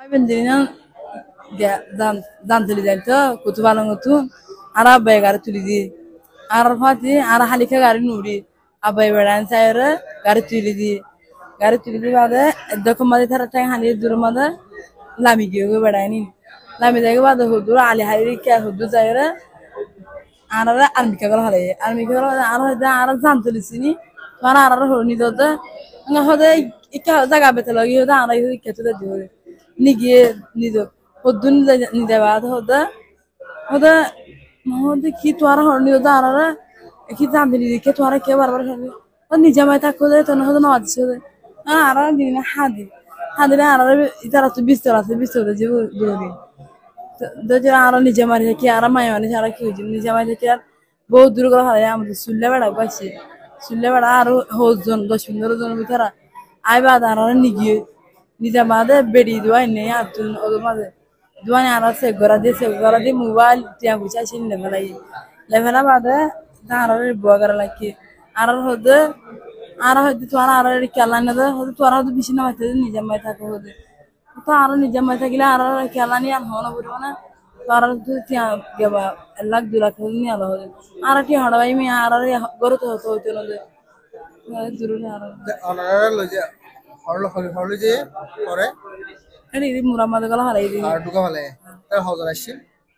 Bendina dan tuli dalto kutubalang tu Arab gari tuli di Arab hati Arab halika gari nuri abai beran sayre gari tuli di bade dokumade thara tang hali durmada lami giyo bedani lami dege bade hudur ali hari kya hudur sayre Arab armi kagal Arab dan tuli sini mana Arab honi doda nga hode ikka jaga betalogi hoda Arab ikka tu diyor nigiye nido hodun nide bad hoda ki tuara horni hoda arara ki tandini ke tuara ke barbar horni hod nijamai tak hode ton hoda nawad hode arara dina hadi arara itara tu bistora jibu duri dojo arara nijamai ki arara mai mani sara ki hujim nijamai ke ar বহুত দূর করে হারাই আমাদের সুল্লে বেড়া আরো হজন 10-15 জন ভিতরা আইবা আরারা নিগিয়ে নিজা মাদে বেড়ি দুয়াই নেই আতুন ওদের মাঝে দুয়াই আরা সে গরা দিয়ে মোবাইল টিয়া বুঝা ছিল লেভেলা বাদে আরারে বুয়া করা লাগি আরার হদে তোরা আরারে খেলা না হদে তোরা হদে বেশি না মাইতে নিজা মাই থাকে হদে তো আরো নিজা মাই থাকিলে আরারে খেলা নি আর হন বলবো না তোরা তো টিয়া গেবা 1 লাখ 2 লাখ নি আলো হদে আরা টি হড়াই মি আরারে গরু তো হইতো না জরুরি আরা অনারা লজে হলো যে পরে এরি মুরামাদ গলা হারাই দি আর ঢুকা ফেলে তার হজর আসছে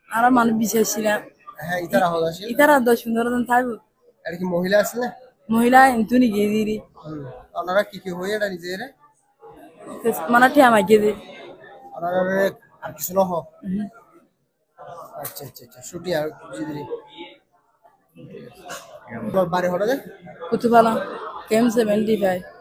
আর মানুষ বিশেষ ছিল হ্যাঁ ইতারা হজর আসছে ইতারা 10-15 জন থাকবো আর কি মহিলা আসলে মহিলা ইন্তুনি গিয়ে দিরি ওনারা কি হয়ে এটা নিজের মানে ঠিয়া মাইকে দি ওনারা আর কিছু না হোক আচ্ছা ছুটি আর জিদিরি বাড়ি হঠাৎ কুতুবালা কেম 75